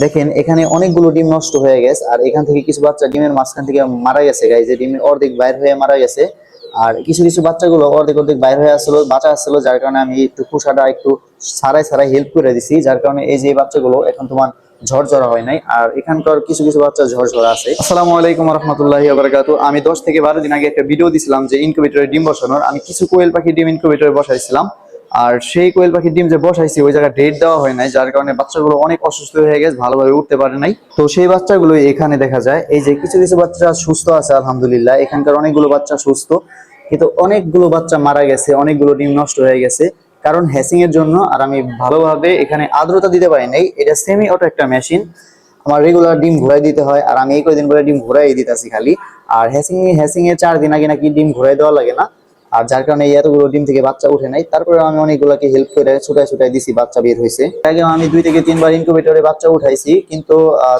দেখেন এখানে অনেকগুলো ডিম নষ্ট হয়ে গেছে, আর এখান থেকে কিছু বাচ্চা ডিমের মাঝখান থেকে মারা গেছে গাইজ, যে ডিমের অর্ধেক বাইর হয়ে মারা গেছে। আর কিছু কিছু বাচ্চাগুলো অর্ধেক অর্ধেক বাইর হয়ে আসলো, বাঁচা আসলো, যার কারণে আমি একটু খোসাটা একটু ছাড়াই ছাড়াই হেল্প করে দিছি, যার কারণে এই যে বাচ্চাগুলো এখন তোমার ঝরঝরা হয় নাই। আর এখানকার কিছু কিছু বাচ্চা ঝরঝরা আছে। আসসালামু আলাইকুম রহমতুল্লাহি বারাকাতু। আমি 10 থেকে 12 দিন আগে একটা ভিডিও দিছিলাম যে ইনকিউবেটরে ডিম বসানোর। আমি কিছু কোয়েল পাখি ডিম ইনকিউবেটরে বসাইছিলাম, আর সেই কোয়েল পাখির ডিম যে বসাইছি ওই জায়গায় ডেট দেওয়া হয় নাই, যার কারণে বাচ্চাগুলো অনেক অসুস্থ হয়ে গেছে, ভালোভাবে উঠতে পারে নাই। তো সেই বাচ্চাগুলো এখানে দেখা যায়, এই যে কিছু কিছু বাচ্চা সুস্থ আছে আলহামদুলিল্লাহ, এখানকার অনেকগুলো বাচ্চা সুস্থ, কিন্তু অনেকগুলো বাচ্চা মারা গেছে, অনেকগুলো ডিম নষ্ট হয়ে গেছে কারণ হ্যাসিং এর জন্য। আর আমি ভালোভাবে এখানে আর্দ্রতা দিতে পারি নাই, এটা সেমি অটো একটা মেশিন, আমার রেগুলার ডিম ঘুরাই দিতে হয়, আর আমি এই কয়দিন করে ডিম ঘুরাই দিতেছি খালি। আর হ্যাসিং এর 4 দিন আগে নাকি ডিম ঘুরাই দেওয়া লাগে না, আর যার কারণে এই এতগুলো ডিম থেকে বাচ্চা উঠে নাই। তারপরে আমি অনেকগুলোকে হেল্প করে ছুটাই ছুটাই দিছি, বাচ্চা বের হয়েছে। আগে আমি 2 থেকে 3 বার ইনকিউবেটরে বাচ্চা উঠাইছি, কিন্তু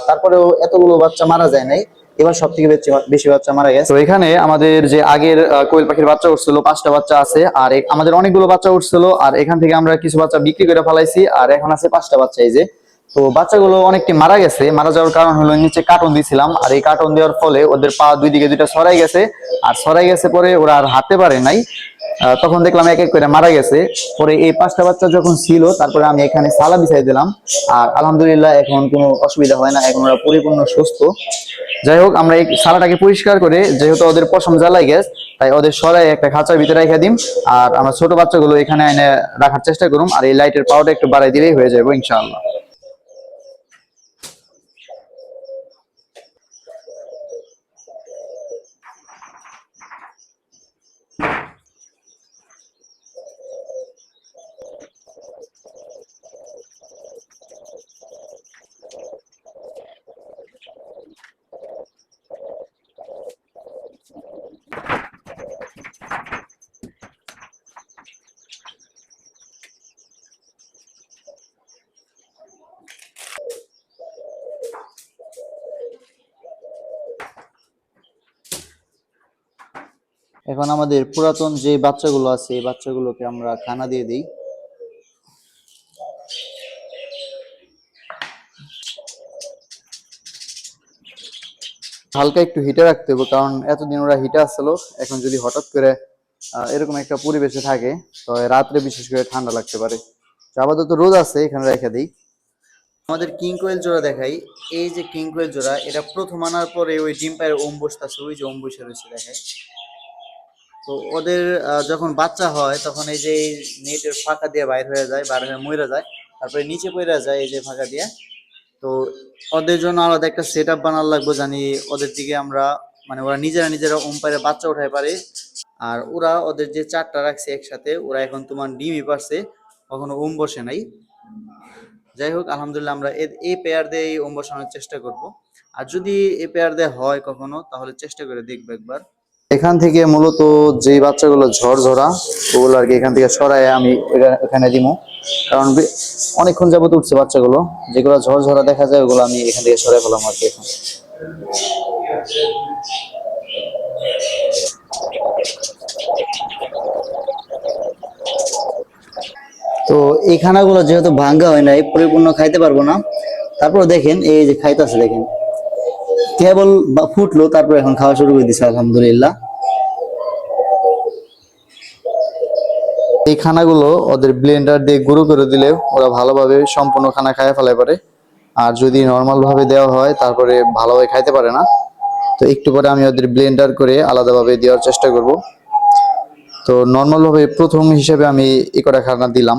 তারপরেও এতগুলো বাচ্চা মারা যায় নাই। এবার সব থেকে বেশি বাচ্চা মারা গেছে। তো এখানে আমাদের যে আগের কোয়েল পাখির বাচ্চা উঠছিল 5টা বাচ্চা আছে, আর আমাদের অনেকগুলো বাচ্চা উঠছিল, আর এখান থেকে আমরা কিছু বাচ্চা বিক্রি করে ফেলাইছি, আর এখন আছে 5টা বাচ্চা। এই যে তো বাচ্চাগুলো অনেকটি মারা গেছে, মারা যাওয়ার কারণ হলো নিচে কার্টন দিয়েছিলাম, আর এই কার্টন দেওয়ার ফলে ওদের পা 2 দিকে 2টা ছড়াই গেছে, আর ছড়াই গেছে পরে ওরা আর হাঁটতে পারে নাই। তখন দেখলাম এক এক করে মারা গেছে। পরে এই 5টা বাচ্চা যখন ছিল, তারপরে আমি এখানে সালা বিছাই দিলাম, আর আলহামদুলিল্লাহ এখন কোনো অসুবিধা হয় না, এখন ওরা পরিপূর্ণ সুস্থ। যাই হোক, আমরা এই সালাটাকে পরিষ্কার করে, যেহেতু ওদের পশম জ্বালাই গেছে, তাই ওদের সরাই একটা খাঁচার ভিতরে রেখে দিম, আর আমরা ছোট বাচ্চাগুলো এখানে এনে রাখার চেষ্টা করুম, আর এই লাইটের পাওয়ারটা একটু বাড়াই দিলেই হয়ে যাবে ইনশাআল্লাহ। এখন আমাদের পুরাতন যে বাচ্চাগুলো আছে এই বাচ্চাগুলোকে আমরা খানা দিয়ে দিই। হালকা একটু হিটে রাখতে হবে, কারণ এতদিন ওরা হিটে আসছিল, এখন যদি হঠাৎ করে এরকম একটা পরিবেশে থাকে, তো রাত্রে বিশেষ করে ঠান্ডা লাগতে পারে। তো আপাতত রোদ আছে, এখানে রেখে দিই। আমাদের কিং কোয়েল জোড়া দেখাই। এই যে কিং কোয়েল জোড়া, এটা প্রথম আনার পরে ওই ডিম পায়ের ওম বসতেছে, ওই যে ওম বসে রয়েছে দেখায়। তো ওদের যখন বাচ্চা হয় তখন এই যে নেটের ফাঁকা দিয়ে বাইর হয়ে যায়, বাইর হয়ে মরে যায়, তারপরে নিচে পড়ে যায় এই যে ফাঁকা দিয়ে। তো ওদের জন্য আলাদা একটা সেট আপ বানার লাগবে, জানি ওদের দিকে আমরা মানে ওরা নিজেরা নিজেরা পারে বাচ্চা উঠাই পারে। আর ওরা ওদের যে 4টা রাখছে একসাথে, ওরা এখন তোমার ডিমই পারছে, কখনো বসে নাই। যাই হোক, আলহামদুলিল্লাহ আমরা এই পেয়ার দিয়ে বসানোর চেষ্টা করব। আর যদি এই পেয়ার দিয়ে হয় কখনো, তাহলে চেষ্টা করে দেখবো একবার। এখান থেকে মূলত যে বাচ্চাগুলো ঝরঝরা, ওগুলো আর কি এখান থেকে সরাই আমি এখানে দিব, কারণ অনেকক্ষণ যাবত উঠছে বাচ্চাগুলো। যেগুলো ঝরঝরা দেখা যায় ওগুলো আমি এখান থেকে সরাই ফেলাম আর কি এখন। তো এই খানাগুলো যেহেতু ভাঙ্গা হয় নাই, পরিপূর্ণ খাইতে পারবো না। তারপর দেখেন এই যে খাইতেছে, দেখেন কেবল ফুটলো, তারপর এখন খাওয়া শুরু করে দিচ্ছে আলহামদুলিল্লাহ। এই খানাগুলো ওদের ব্লেন্ডার দিয়ে গুঁড়ো করে দিলে ওরা ভালোভাবে সম্পূর্ণ খানা খাইয়ে ফেলে পারে। আর যদি নর্মাল ভাবে দেওয়া হয় তারপরে ভালোভাবে খাইতে পারে না। তো একটু পরে আমি ওদের ব্লেন্ডার করে আলাদাভাবে দেওয়ার চেষ্টা করব। তো নর্মাল ভাবে প্রথম হিসেবে আমি এই কটা খানা দিলাম।